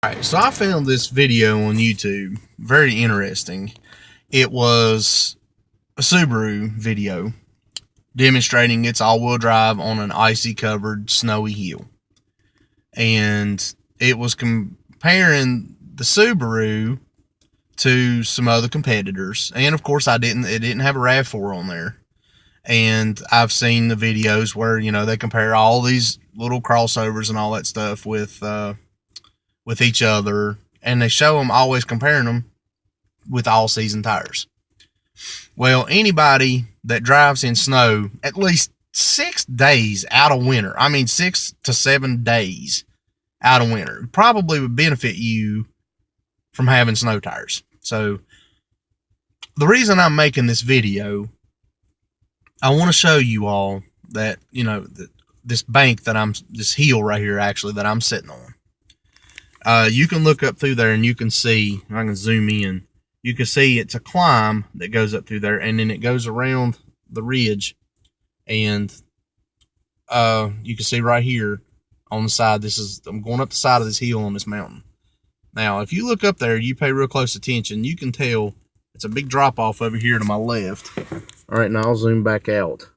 Alright, so I found this video on YouTube very interesting. It was a Subaru video demonstrating its all-wheel drive on an icy covered snowy hill. And it was comparing the Subaru to some other competitors. And of course it didn't have a RAV4 on there. And I've seen the videos where, they compare all these little crossovers and all that stuff with each other, and they show them always comparing them with all-season tires. Well, anybody that drives in snow at least 6 days out of winter, 6 to 7 days out of winter, probably would benefit you from having snow tires. So the reason I'm making this video, I want to show you all that, this bank this hill right here actually that I'm sitting on. You can look up through there and you can see, I can zoom in, you can see it's a climb that goes up through there, and then it goes around the ridge, and you can see right here on the side, I'm going up the side of this hill on this mountain. Now, if you look up there, you pay real close attention, you can tell it's a big drop off over here to my left. All right, now I'll zoom back out.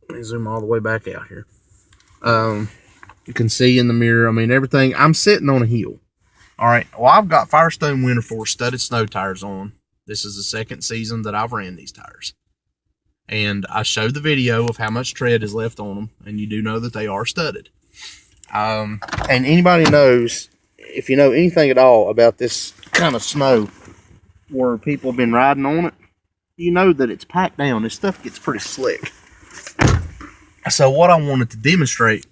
Let me zoom all the way back out here. You can see in the mirror, everything. I'm sitting on a hill. All right, well, I've got Firestone Winter Force studded snow tires on. This is the second season that I've ran these tires. And I showed the video of how much tread is left on them, and you do know that they are studded. And anybody knows, if you know anything at all about this kind of snow where people have been riding on it, you know that it's packed down. This stuff gets pretty slick. So what I wanted to demonstrate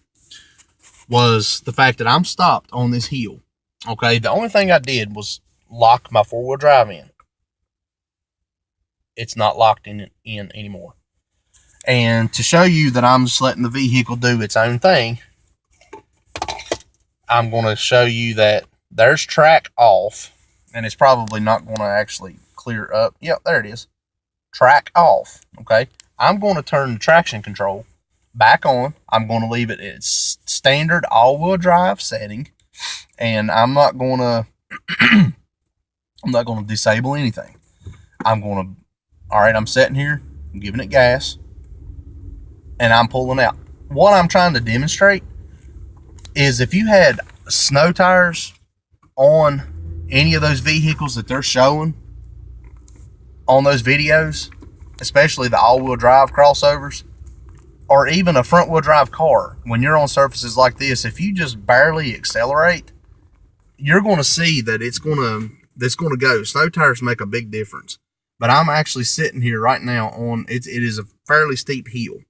was the fact that I'm stopped on this hill. Okay, the only thing I did was lock my four-wheel drive in. It's not locked in anymore. And to show you that I'm just letting the vehicle do its own thing, I'm going to show you that there's track off, and it's probably not going to actually clear up. Yep, there it is. Track off, okay? I'm going to turn the traction control back on. I'm going to leave it at its standard all-wheel drive setting. And I'm not going to disable anything. I'm sitting here, I'm giving it gas, and I'm pulling out. What I'm trying to demonstrate is if you had snow tires on any of those vehicles that they're showing on those videos, especially the all-wheel drive crossovers, or even a front-wheel drive car, when you're on surfaces like this, if you just barely accelerate, you're going to see that it's going to go. Snow tires make a big difference. But I'm actually sitting here right now on it is a fairly steep hill.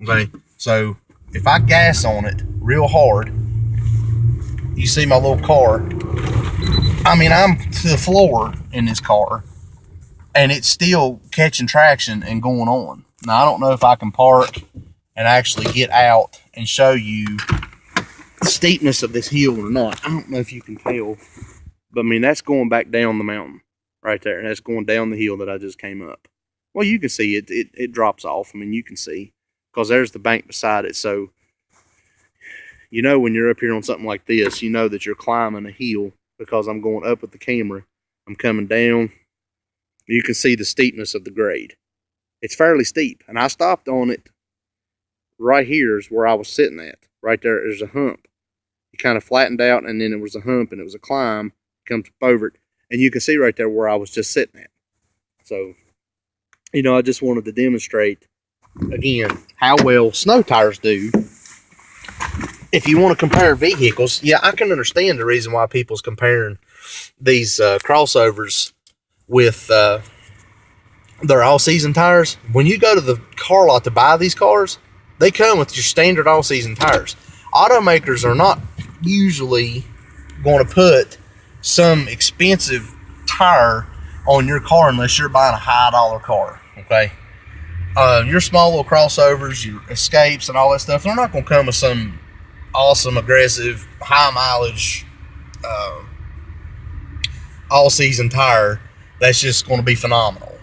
Okay, so if I gas on it real hard, you see my little car. I'm to the floor in this car, and it's still catching traction and going on. Now, I don't know if I can park and actually get out and show you the steepness of this hill or not. I don't know if you can tell, but that's going back down the mountain right there. That's going down the hill that I just came up. Well, you can see it drops off. You can see, because there's the bank beside it. So, when you're up here on something like this, you know that you're climbing a hill, because I'm going up with the camera. I'm coming down. You can see the steepness of the grade. It's fairly steep, and I stopped on it. Right here is where I was sitting at. Right there's a hump. It kind of flattened out, and then it was a hump, and it was a climb. Comes over it, and you can see right there where I was just sitting at. So, I just wanted to demonstrate, again, how well snow tires do. If you want to compare vehicles, yeah, I can understand the reason why people's comparing these crossovers with their all-season tires. When you go to the car lot to buy these cars, they come with your standard all-season tires. Automakers are not usually going to put some expensive tire on your car unless you're buying a high-dollar car, okay? Your small little crossovers, your Escapes and all that stuff, they're not going to come with some awesome, aggressive, high-mileage, all-season tire that's just going to be phenomenal.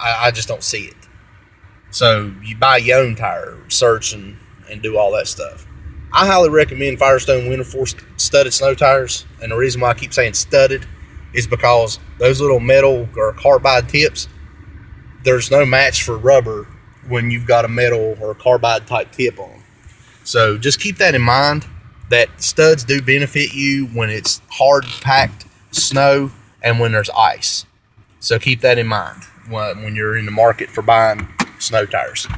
I just don't see it. So you buy your own tire, search and do all that stuff. I highly recommend Firestone Winter Force studded snow tires. And the reason why I keep saying studded is because those little metal or carbide tips, there's no match for rubber when you've got a metal or carbide type tip on. So just keep that in mind, that studs do benefit you when it's hard packed snow and when there's ice. So keep that in mind when you're in the market for buying snow tires.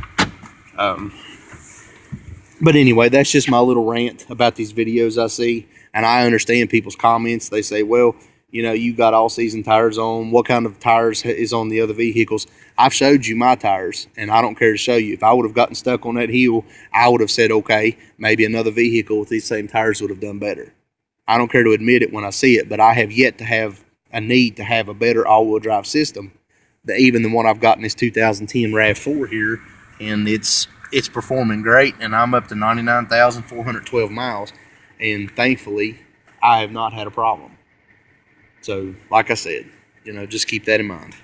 But anyway, that's just my little rant about these videos I see. And I understand people's comments. They say, well, you know, you got all season tires on. What kind of tires is on the other vehicles? I've showed you my tires, and I don't care to show you. If I would have gotten stuck on that hill, I would have said, okay, maybe another vehicle with these same tires would have done better. I don't care to admit it when I see it, but I have yet to have a need to have a better all-wheel drive system even than what I've got in this 2010 RAV4 here, and it's performing great, and I'm up to 99,412 miles, and thankfully, I have not had a problem. So, like I said, you know, just keep that in mind.